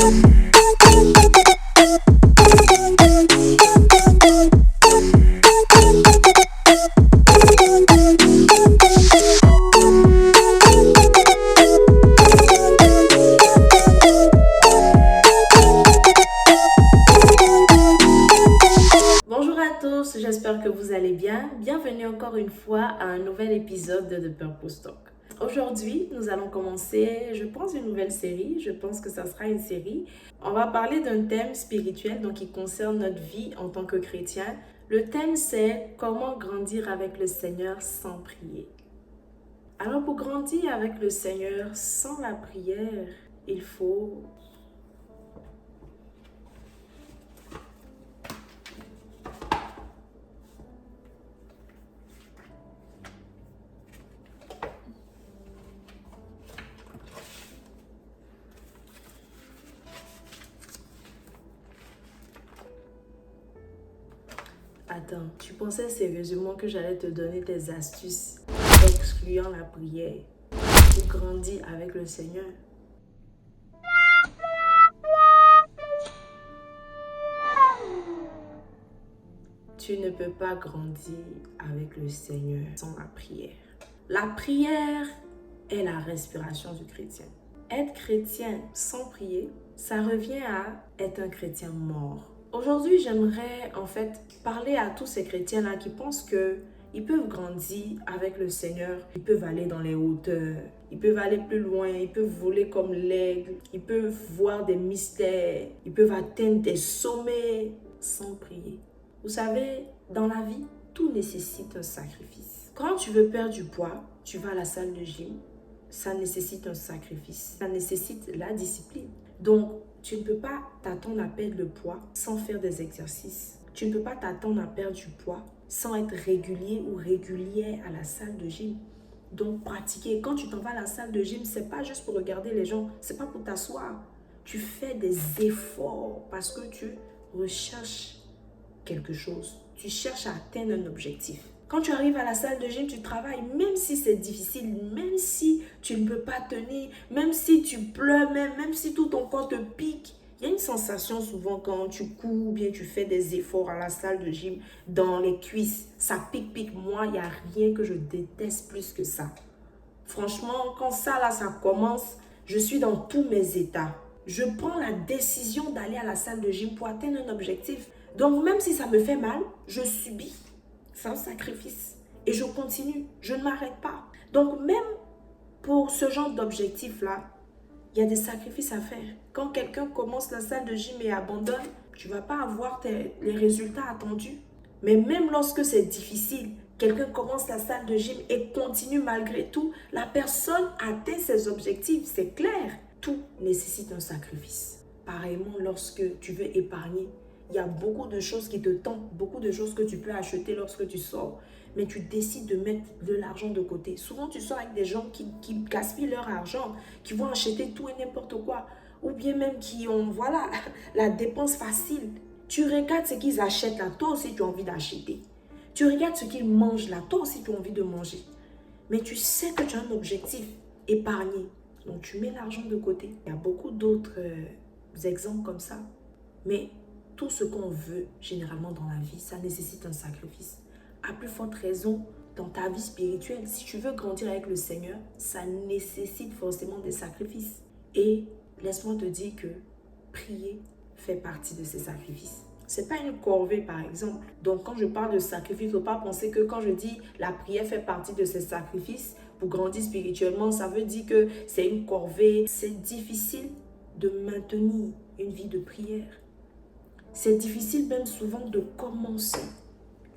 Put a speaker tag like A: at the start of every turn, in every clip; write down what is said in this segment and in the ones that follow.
A: Bonjour à tous, j'espère que vous allez bien. Bienvenue encore une fois à un nouvel épisode de The Purpose Talk. Aujourd'hui, nous allons commencer, je pense, une nouvelle série. Je pense que ça sera une série. On va parler d'un thème spirituel donc qui concerne notre vie en tant que chrétien. Le thème, c'est comment grandir avec le Seigneur sans prier. Alors, pour grandir avec le Seigneur sans la prière, il faut... Attends, tu pensais sérieusement que j'allais te donner des astuces excluant la prière pour grandir avec le Seigneur? Tu ne peux pas grandir avec le Seigneur sans la prière. La prière est la respiration du chrétien. Être chrétien sans prier, ça revient à être un chrétien mort. Aujourd'hui, j'aimerais en fait parler à tous ces chrétiens-là qui pensent qu'ils peuvent grandir avec le Seigneur, ils peuvent aller dans les hauteurs, ils peuvent aller plus loin, ils peuvent voler comme l'aigle, ils peuvent voir des mystères, ils peuvent atteindre des sommets sans prier. Vous savez, dans la vie, tout nécessite un sacrifice. Quand tu veux perdre du poids, tu vas à la salle de gym, ça nécessite un sacrifice, ça nécessite la discipline. Donc, tu ne peux pas t'attendre à perdre le poids sans faire des exercices. Tu ne peux pas t'attendre à perdre du poids sans être régulier ou régulière à la salle de gym. Donc, pratiquer. Quand tu t'en vas à la salle de gym, c'est pas juste pour regarder les gens, c'est pas pour t'asseoir. Tu fais des efforts parce que tu recherches quelque chose. Tu cherches à atteindre un objectif. Quand tu arrives à la salle de gym, tu travailles, même si c'est difficile, même si tu ne peux pas tenir, même si tu pleures, même si tout ton corps te pique. Il y a une sensation souvent quand tu cours ou bien tu fais des efforts à la salle de gym dans les cuisses. Ça pique. Moi, il n'y a rien que je déteste plus que ça. Franchement, quand ça commence, je suis dans tous mes états. Je prends la décision d'aller à la salle de gym pour atteindre un objectif. Donc, même si ça me fait mal, je subis. C'est un sacrifice. Et je continue. Je ne m'arrête pas. Donc, même pour ce genre d'objectif-là, il y a des sacrifices à faire. Quand quelqu'un commence la salle de gym et abandonne, tu ne vas pas avoir les résultats attendus. Mais même lorsque c'est difficile, quelqu'un commence la salle de gym et continue malgré tout, la personne atteint ses objectifs. C'est clair. Tout nécessite un sacrifice. Pareillement, lorsque tu veux épargner, il y a beaucoup de choses qui te tentent, beaucoup de choses que tu peux acheter lorsque tu sors. Mais tu décides de mettre de l'argent de côté. Souvent, tu sors avec des gens qui gaspillent leur argent, qui vont acheter tout et n'importe quoi. Ou bien même qui ont, voilà, la dépense facile. Tu regardes ce qu'ils achètent là, toi aussi tu as envie d'acheter. Tu regardes ce qu'ils mangent là, toi aussi tu as envie de manger. Mais tu sais que tu as un objectif, épargner. Donc tu mets l'argent de côté. Il y a beaucoup d'autres exemples comme ça. Mais tout ce qu'on veut généralement dans la vie, ça nécessite un sacrifice. À plus forte raison, dans ta vie spirituelle, si tu veux grandir avec le Seigneur, ça nécessite forcément des sacrifices. Et laisse-moi te dire que prier fait partie de ces sacrifices. Ce n'est pas une corvée par exemple. Donc quand je parle de sacrifice, il ne faut pas penser que quand je dis la prière fait partie de ces sacrifices, pour grandir spirituellement, ça veut dire que c'est une corvée. C'est difficile de maintenir une vie de prière. C'est difficile même souvent de commencer.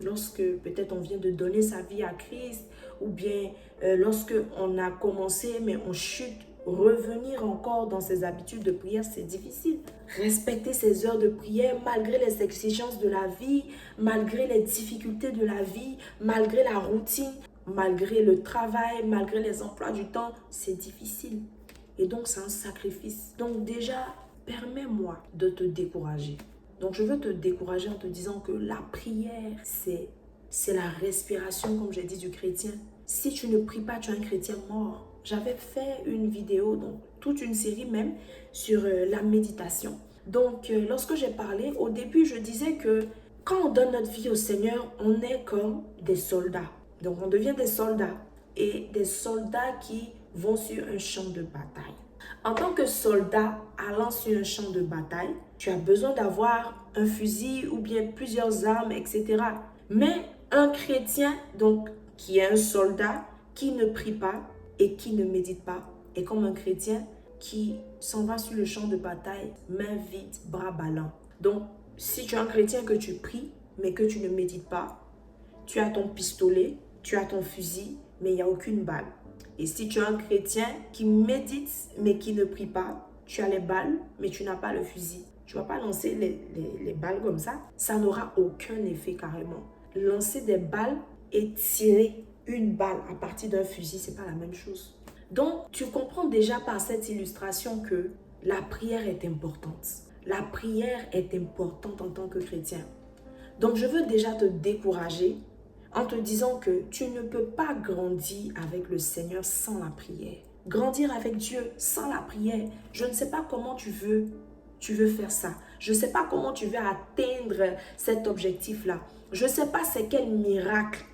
A: Lorsque peut-être on vient de donner sa vie à Christ, ou bien lorsque on a commencé mais on chute, revenir encore dans ses habitudes de prière, c'est difficile. Respecter ses heures de prière malgré les exigences de la vie, malgré les difficultés de la vie, malgré la routine, malgré le travail, malgré les emplois du temps, c'est difficile. Et donc c'est un sacrifice. Donc déjà, permets-moi de te décourager. Donc je veux te décourager en te disant que la prière, c'est la respiration, comme j'ai dit, du chrétien. Si tu ne pries pas, tu es un chrétien mort. j'avais fait une vidéo, donc toute une série même, sur la méditation. Donc, lorsque j'ai parlé, au début, je disais que quand on donne notre vie au Seigneur, on est comme des soldats. Donc, on devient des soldats et des soldats qui vont sur un champ de bataille. En tant que soldat allant sur un champ de bataille, tu as besoin d'avoir un fusil ou bien plusieurs armes, etc. Mais un chrétien, donc, qui est un soldat, qui ne prie pas et qui ne médite pas, est comme un chrétien qui s'en va sur le champ de bataille, main vide, bras ballants. Donc, si tu es un chrétien que tu pries, mais que tu ne médites pas, tu as ton pistolet, tu as ton fusil, mais il n'y a aucune balle. Et si tu es un chrétien qui médite, mais qui ne prie pas, tu as les balles, mais tu n'as pas le fusil. Tu ne vas pas lancer les balles comme ça. Ça n'aura aucun effet carrément. Lancer des balles et tirer une balle à partir d'un fusil, ce n'est pas la même chose. Donc, tu comprends déjà par cette illustration que la prière est importante. La prière est importante en tant que chrétien. Donc, je veux déjà te décourager en te disant que tu ne peux pas grandir avec le Seigneur sans la prière. Grandir avec Dieu sans la prière, je ne sais pas comment tu veux faire ça. Je ne sais pas comment tu veux atteindre cet objectif-là. Je ne sais pas c'est quel miracle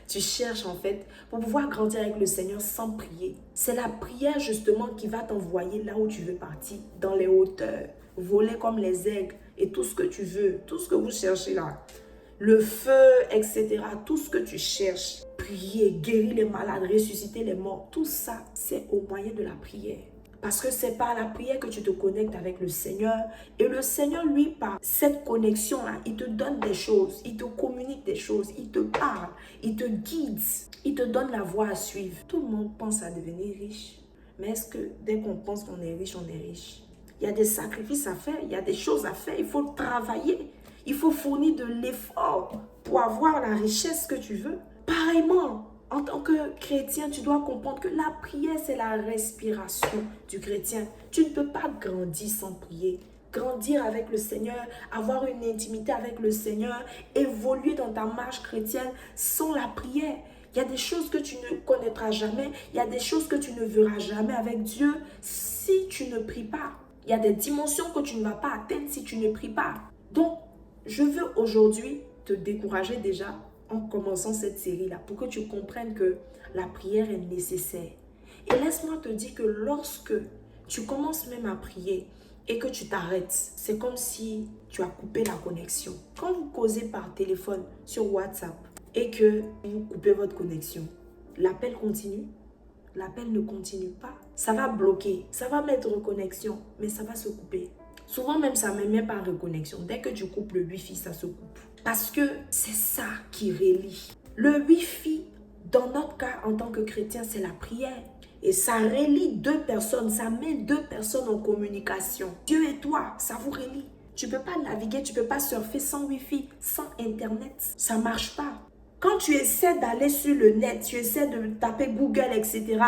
A: tu cherches en fait pour pouvoir grandir avec le Seigneur sans prier. C'est la prière justement qui va t'envoyer là où tu veux partir, dans les hauteurs, voler comme les aigles et tout ce que tu veux, tout ce que vous cherchez là. Le feu, etc. Tout ce que tu cherches. Prier, guérir les malades, ressusciter les morts. Tout ça, c'est au moyen de la prière. Parce que c'est par la prière que tu te connectes avec le Seigneur. Et le Seigneur, lui, par cette connexion-là, il te donne des choses. Il te communique des choses. Il te parle. Il te guide. Il te donne la voie à suivre. Tout le monde pense à devenir riche. Mais est-ce que dès qu'on pense qu'on est riche, on est riche? Il y a des sacrifices à faire. Il y a des choses à faire. Il faut travailler. Il faut fournir de l'effort pour avoir la richesse que tu veux. Pareillement, en tant que chrétien, tu dois comprendre que la prière, c'est la respiration du chrétien. Tu ne peux pas grandir sans prier. Grandir avec le Seigneur, avoir une intimité avec le Seigneur, évoluer dans ta marche chrétienne sans la prière. Il y a des choses que tu ne connaîtras jamais. Il y a des choses que tu ne verras jamais avec Dieu si tu ne pries pas. Il y a des dimensions que tu ne vas pas atteindre si tu ne pries pas. Donc, je veux aujourd'hui te décourager déjà en commençant cette série-là pour que tu comprennes que la prière est nécessaire. Et laisse-moi te dire que lorsque tu commences même à prier et que tu t'arrêtes, c'est comme si tu as coupé la connexion. Quand vous causez par téléphone sur WhatsApp et que vous coupez votre connexion, l'appel continue, l'appel ne continue pas. Ça va bloquer, ça va mettre reconnexion, mais ça va se couper. Souvent même, ça ne met pas en reconnexion. Dès que tu coupes le Wi-Fi, ça se coupe. Parce que c'est ça qui relie. Le Wi-Fi, dans notre cas, en tant que chrétien, c'est la prière. Et ça relie deux personnes, ça met deux personnes en communication. Dieu et toi, ça vous relie. Tu ne peux pas naviguer, tu ne peux pas surfer sans Wi-Fi, sans Internet. Ça ne marche pas. Quand tu essaies d'aller sur le net, tu essaies de taper Google, etc.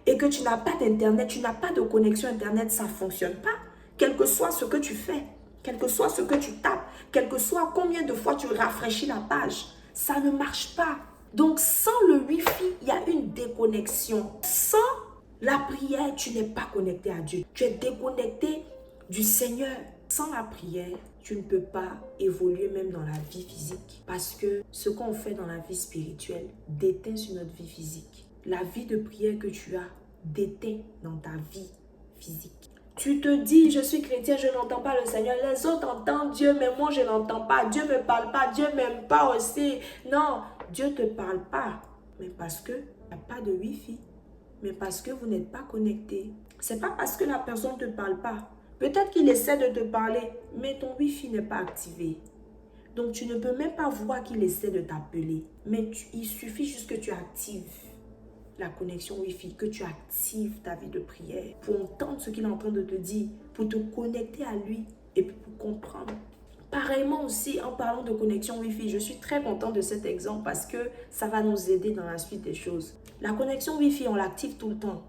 A: et que tu n'as pas d'Internet, tu n'as pas de connexion Internet, ça ne fonctionne pas. Quel que soit ce que tu fais, quel que soit ce que tu tapes, quel que soit combien de fois tu rafraîchis la page, ça ne marche pas. Donc, sans le Wi-Fi, il y a une déconnexion. Sans la prière, tu n'es pas connecté à Dieu. Tu es déconnecté du Seigneur. Sans la prière, tu ne peux pas évoluer même dans la vie physique. Parce que ce qu'on fait dans la vie spirituelle déteint sur notre vie physique. La vie de prière que tu as déteint dans ta vie physique. Tu te dis, je suis chrétien, je n'entends pas le Seigneur. Les autres entendent Dieu, mais moi, je n'entends pas. Dieu ne me parle pas. Dieu ne m'aime pas aussi. Non, Dieu ne te parle pas. Mais parce qu'il n'y a pas de Wi-Fi. Mais parce que vous n'êtes pas connecté. Ce n'est pas parce que la personne ne te parle pas. Peut-être qu'il essaie de te parler, mais ton Wi-Fi n'est pas activé. Donc, tu ne peux même pas voir qu'il essaie de t'appeler. Mais il suffit juste que tu actives la connexion Wi-Fi, que tu actives ta vie de prière pour entendre ce qu'il est en train de te dire, pour te connecter à lui et pour comprendre. Pareillement aussi, en parlant de connexion Wi-Fi, je suis très contente de cet exemple parce que ça va nous aider dans la suite des choses. La connexion Wi-Fi, on l'active tout le temps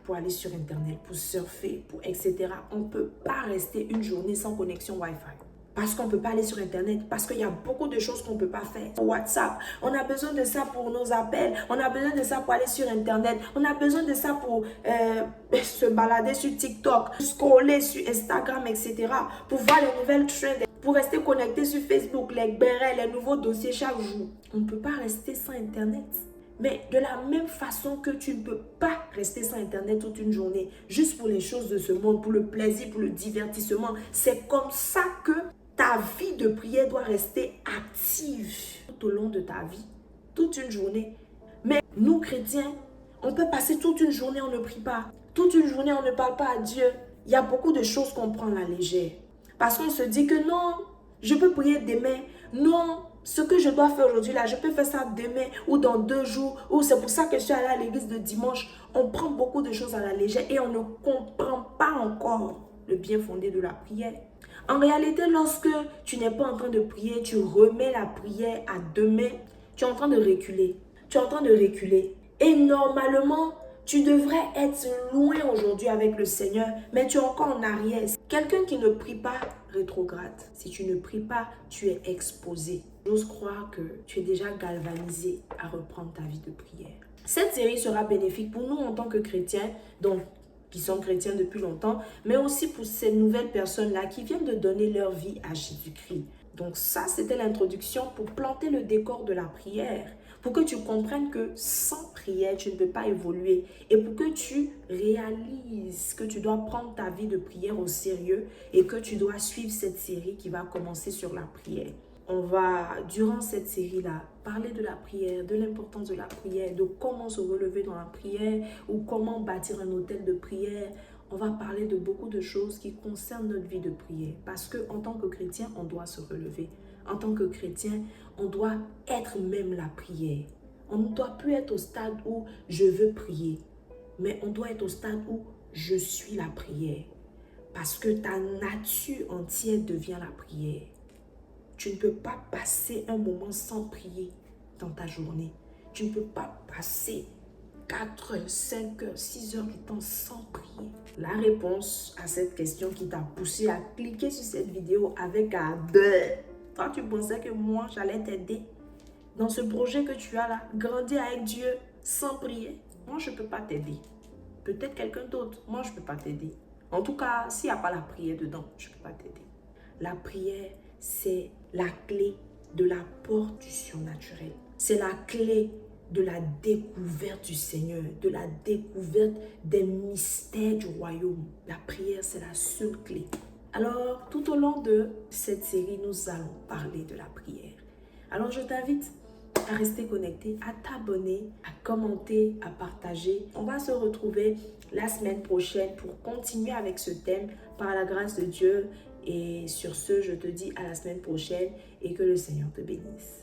A: pour aller sur Internet, pour surfer, pour etc. On ne peut pas rester une journée sans connexion Wi-Fi. Parce qu'on ne peut pas aller sur Internet, parce qu'il y a beaucoup de choses qu'on ne peut pas faire. WhatsApp, on a besoin de ça pour nos appels, on a besoin de ça pour aller sur Internet, on a besoin de ça pour se balader sur TikTok, scroller sur Instagram, etc. Pour voir les nouvelles trends, pour rester connecté sur Facebook, les bérets, les nouveaux dossiers chaque jour. On ne peut pas rester sans Internet. Mais de la même façon que tu ne peux pas rester sans Internet toute une journée, juste pour les choses de ce monde, pour le plaisir, pour le divertissement, c'est comme ça que ta vie de prière doit rester active tout au long de ta vie, toute une journée. Mais nous, chrétiens, on peut passer toute une journée, on ne prie pas. Toute une journée, on ne parle pas à Dieu. Il y a beaucoup de choses qu'on prend à la légère. Parce qu'on se dit que non, je peux prier demain. Non, ce que je dois faire aujourd'hui, là, je peux faire ça demain ou dans 2 jours. Ou c'est pour ça que je suis allée à l'église de dimanche. On prend beaucoup de choses à la légère et on ne comprend pas encore le bien fondé de la prière. En réalité, lorsque tu n'es pas en train de prier, tu remets la prière à demain, tu es en train de reculer. Tu es en train de reculer. Et normalement, tu devrais être loin aujourd'hui avec le Seigneur, mais tu es encore en arrière. Quelqu'un qui ne prie pas, rétrograde. Si tu ne pries pas, tu es exposé. J'ose croire que tu es déjà galvanisé à reprendre ta vie de prière. Cette série sera bénéfique pour nous en tant que chrétiens, donc qui sont chrétiens depuis longtemps, mais aussi pour ces nouvelles personnes-là qui viennent de donner leur vie à Jésus-Christ. Donc ça, c'était l'introduction pour planter le décor de la prière, pour que tu comprennes que sans prière, tu ne peux pas évoluer et pour que tu réalises que tu dois prendre ta vie de prière au sérieux et que tu dois suivre cette série qui va commencer sur la prière. On va, durant cette série-là, parler de la prière, de l'importance de la prière, de comment se relever dans la prière ou comment bâtir un hôtel de prière. On va parler de beaucoup de choses qui concernent notre vie de prière. Parce qu'en tant que chrétien, on doit se relever. En tant que chrétien, on doit être même la prière. On ne doit plus être au stade où je veux prier. Mais on doit être au stade où je suis la prière. Parce que ta nature entière devient la prière. Tu ne peux pas passer un moment sans prier dans ta journée. Tu ne peux pas passer 4 heures, 5 heures, 6 heures du temps sans prier. La réponse à cette question qui t'a poussé à cliquer sur cette vidéo avec ardeur. Toi, tu pensais que moi, j'allais t'aider dans ce projet que tu as là, grandir avec Dieu sans prier. Moi, je ne peux pas t'aider. Peut-être quelqu'un d'autre. Moi, je ne peux pas t'aider. En tout cas, s'il n'y a pas la prière dedans, je ne peux pas t'aider. La prière, c'est la clé de la porte du surnaturel. C'est la clé de la découverte du Seigneur, de la découverte des mystères du royaume. La prière, c'est la seule clé. Alors, tout au long de cette série, nous allons parler de la prière. Alors, je t'invite à rester connecté, à t'abonner, à commenter, à partager. On va se retrouver la semaine prochaine pour continuer avec ce thème par la grâce de Dieu. Et sur ce, je te dis à la semaine prochaine et que le Seigneur te bénisse.